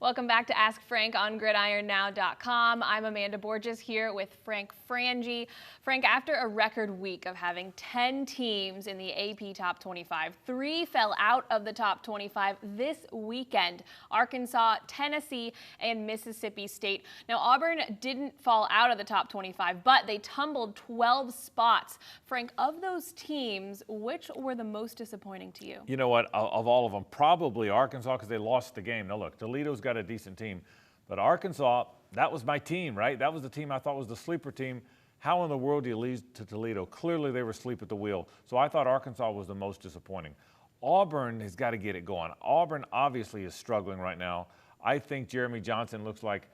Welcome back to Ask Frank on GridironNow.com. I'm Amanda Borges here with Frank Frangie. Frank, after a record week of having 10 teams in the AP Top 25, 3 fell out of the Top 25 this weekend: Arkansas, Tennessee, and Mississippi State. Now, Auburn didn't fall out of the Top 25, but they tumbled 12 spots. Frank, of those teams, which were the most disappointing to you? You know what? Of all of them, probably Arkansas, because they lost the game. Now, look, Toledo's got a decent team, but Arkansas, that was my team, right? That was the team I thought was the sleeper team. How in the world do you lose to Toledo? Clearly they were asleep at the wheel. So I thought Arkansas was the most disappointing. Auburn has got to get it going. Auburn obviously is struggling right now. I think Jeremy Johnson looks like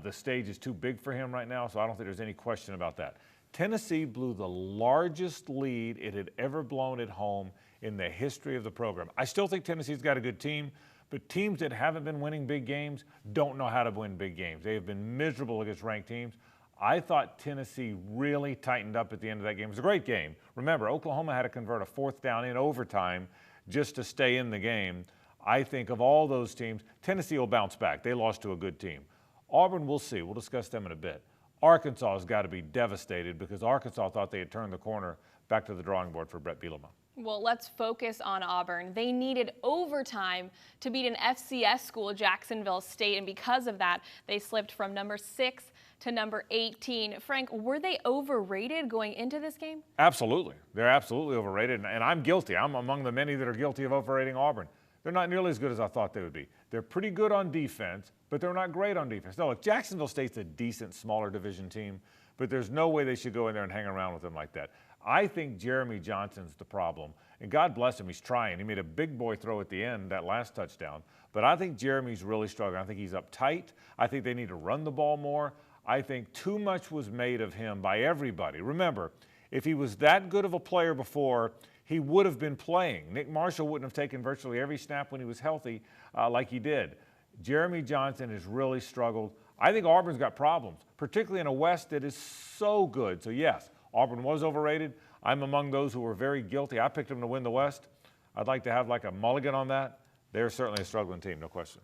the stage is too big for him right now, so I don't think there's any question about that. Tennessee blew the largest lead it had ever blown at home in the history of the program. I still think Tennessee's got a good team, but teams that haven't been winning big games don't know how to win big games. They have been miserable against ranked teams. I thought Tennessee really tightened up at the end of that game. It was a great game. Remember, Oklahoma had to convert a 4th down in overtime just to stay in the game. I think of all those teams, Tennessee will bounce back. They lost to a good team. Auburn, we'll see. We'll discuss them in a bit. Arkansas has got to be devastated because Arkansas thought they had turned the corner back to the drawing board for Brett Bielema. Well, let's focus on Auburn. They needed overtime to beat an FCS school, Jacksonville State, and because of that, they slipped from number 6 to number 18. Frank, were they overrated going into this game? Absolutely. They're absolutely overrated, and I'm guilty. I'm among the many that are guilty of overrating Auburn. They're not nearly as good as I thought they would be. They're pretty good on defense, but they're not great on defense. Now, look, Jacksonville State's a decent, smaller division team, but there's no way they should go in there and hang around with them like that. I think Jeremy Johnson's the problem, and God bless him, he's trying. He made a big boy throw at the end, that last touchdown, but I think Jeremy's really struggling. I think he's uptight. I think they need to run the ball more. I think too much was made of him by everybody. Remember, if he was that good of a player before, he would have been playing. Nick Marshall wouldn't have taken virtually every snap when he was healthy like he did. Jeremy Johnson has really struggled. I think Auburn's got problems, particularly in a West that is so good. So yes, Auburn was overrated. I'm among those who were very guilty. I picked them to win the West. I'd like to have like a mulligan on that. They're certainly a struggling team, no question.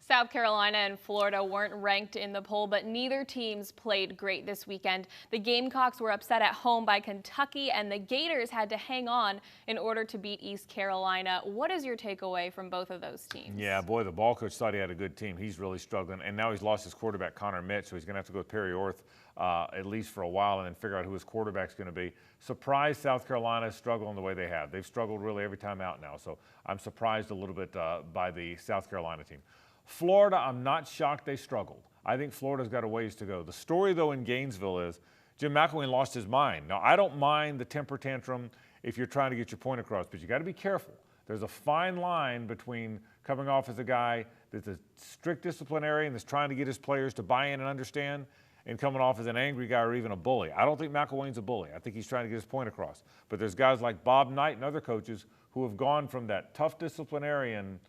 South Carolina and Florida weren't ranked in the poll, but neither teams played great this weekend. The Gamecocks were upset at home by Kentucky, and the Gators had to hang on in order to beat East Carolina. What is your takeaway from both of those teams? Yeah, boy, the ball coach thought he had a good team. He's really struggling, and now he's lost his quarterback, Connor Mitch, so he's going to have to go with Perry Orth at least for a while and then figure out who his quarterback's going to be. Surprised South Carolina is struggling the way they have. They've struggled really every time out now, so I'm surprised a little bit by the South Carolina team. Florida, I'm not shocked they struggled. I think Florida's got a ways to go. The story, though, in Gainesville is Jim McElwain lost his mind. Now, I don't mind the temper tantrum if you're trying to get your point across, but you got to be careful. There's a fine line between coming off as a guy that's a strict disciplinarian that's trying to get his players to buy in and understand, and coming off as an angry guy or even a bully. I don't think McElwain's a bully. I think he's trying to get his point across. But there's guys like Bob Knight and other coaches who have gone from that tough disciplinarian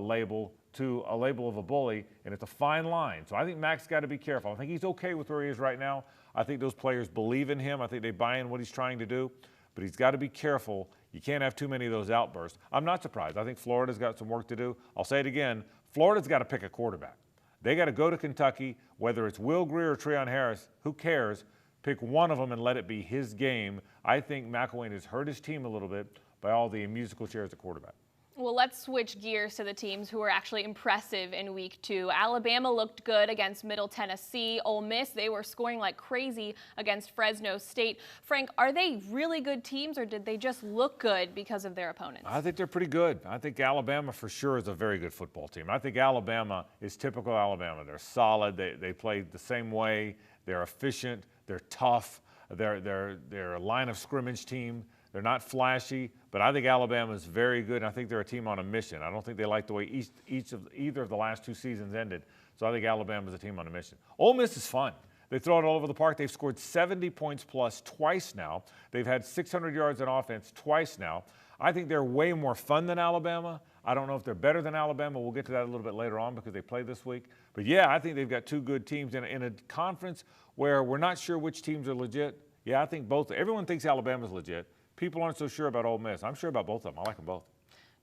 label to a label of a bully, and it's a fine line. So I think Mac's got to be careful. I think he's okay with where he is right now. I think those players believe in him. I think they buy in what he's trying to do, but he's got to be careful. You can't have too many of those outbursts. I'm not surprised. I think Florida's got some work to do. I'll say it again. Florida's got to pick a quarterback. They got to go to Kentucky, whether it's Will Grier or Treon Harris, who cares? Pick one of them and let it be his game. I think McElwain has hurt his team a little bit by all the musical chairs at quarterback. Well, let's switch gears to the teams who were actually impressive in week 2. Alabama looked good against Middle Tennessee. Ole Miss, they were scoring like crazy against Fresno State. Frank, are they really good teams, or did they just look good because of their opponents? I think they're pretty good. I think Alabama for sure is a very good football team. I think Alabama is typical Alabama. They're solid. They play the same way. They're efficient. They're tough. They're a line of scrimmage team. They're not flashy, but I think Alabama is very good, and I think they're a team on a mission. I don't think they like the way either of the last 2 seasons ended, so I think Alabama's a team on a mission. Ole Miss is fun. They throw it all over the park. They've scored 70 points plus twice now. They've had 600 yards in offense twice now. I think they're way more fun than Alabama. I don't know if they're better than Alabama. We'll get to that a little bit later on because they play this week. But, yeah, I think they've got 2 good teams in a conference where we're not sure which teams are legit. Yeah, I think both. Everyone thinks Alabama's legit. People aren't so sure about Ole Miss. I'm sure about both of them. I like them both.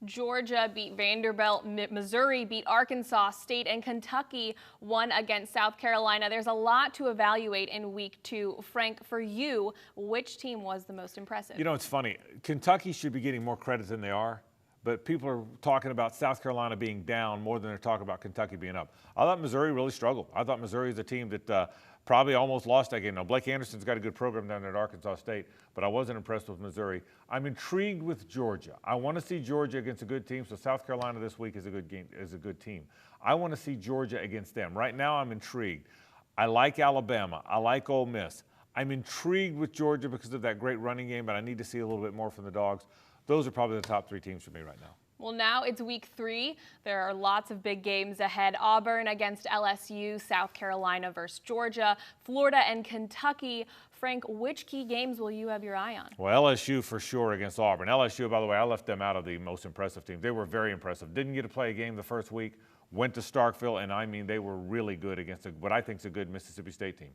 Georgia beat Vanderbilt, Missouri beat Arkansas State, and Kentucky won against South Carolina. There's a lot to evaluate in week 2. Frank, for you, which team was the most impressive? You know, it's funny. Kentucky should be getting more credit than they are, but people are talking about South Carolina being down more than they're talking about Kentucky being up. I thought Missouri really struggled. I thought Missouri is a team that probably almost lost that game. Now, Blake Anderson's got a good program down there at Arkansas State, but I wasn't impressed with Missouri. I'm intrigued with Georgia. I want to see Georgia against a good team, so South Carolina this week is a good game, is a good team. I want to see Georgia against them. Right now, I'm intrigued. I like Alabama. I like Ole Miss. I'm intrigued with Georgia because of that great running game, but I need to see a little bit more from the Dogs. Those are probably the top 3 teams for me right now. Well, now it's week 3. There are lots of big games ahead. Auburn against LSU, South Carolina versus Georgia, Florida and Kentucky. Frank, which key games will you have your eye on? Well, LSU for sure against Auburn. LSU, by the way, I left them out of the most impressive team. They were very impressive. Didn't get to play a game the first week, went to Starkville, and I mean, they were really good against what I think is a good Mississippi State team.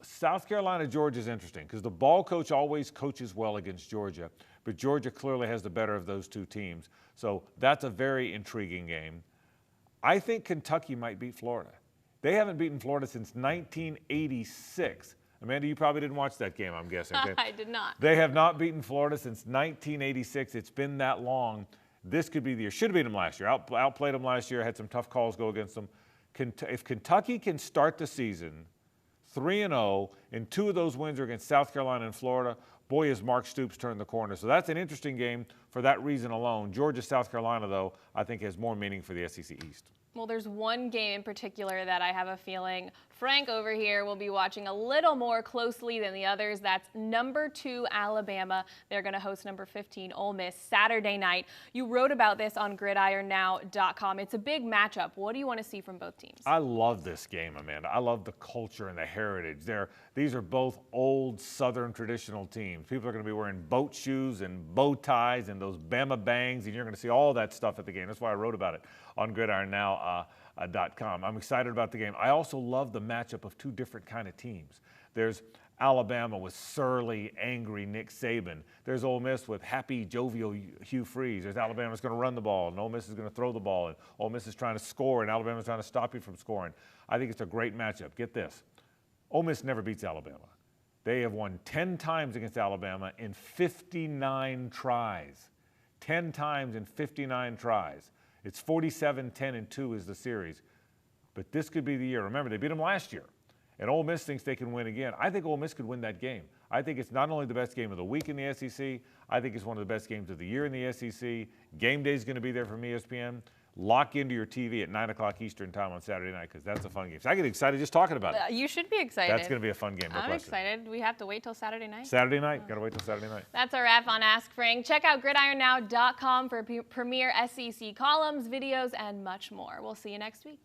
South Carolina, Georgia is interesting because the ball coach always coaches well against Georgia, but Georgia clearly has the better of those 2 teams. So that's a very intriguing game. I think Kentucky might beat Florida. They haven't beaten Florida since 1986. Amanda, you probably didn't watch that game, I'm guessing. I did not. They have not beaten Florida since 1986. It's been that long. This could be the year. Should have beaten them last year. Outplayed them last year, had some tough calls go against them. If Kentucky can start the season 3-0, and 2 of those wins are against South Carolina and Florida, boy, has Mark Stoops turned the corner. So that's an interesting game for that reason alone. Georgia, South Carolina, though, I think has more meaning for the SEC East. Well, there's one game in particular that I have a feeling Frank over here will be watching a little more closely than the others. That's number 2 Alabama. They're going to host number 15 Ole Miss Saturday night. You wrote about this on gridironnow.com. It's a big matchup. What do you want to see from both teams? I love this game, Amanda. I love the culture and the heritage. These are both old Southern traditional teams. People are going to be wearing boat shoes and bow ties and those Bama bangs, and you're going to see all that stuff at the game. That's why I wrote about it on gridironnow.com. I'm excited about the game. I also love the matchup of 2 different kind of teams. There's Alabama with surly, angry Nick Saban. There's Ole Miss with happy, jovial Hugh Freeze. There's Alabama's going to run the ball, and Ole Miss is going to throw the ball, and Ole Miss is trying to score, and Alabama's trying to stop you from scoring. I think it's a great matchup. Get this. Ole Miss never beats Alabama. They have won 10 times against Alabama in 59 tries. 10 times in 59 tries. It's 47-10-2 is the series. But this could be the year. Remember, they beat them last year. And Ole Miss thinks they can win again. I think Ole Miss could win that game. I think it's not only the best game of the week in the SEC, I think it's one of the best games of the year in the SEC. Game day is going to be there from ESPN. Lock into your TV at 9 o'clock Eastern time on Saturday night because that's a fun game. So I get excited just talking about it. You should be excited. That's going to be a fun game. No I'm question. excited. We have to wait till Saturday night? Saturday night. Got to wait till Saturday night. That's our wrap on Ask Frank. Check out gridironnow.com for premier SEC columns, videos, and much more. We'll see you next week.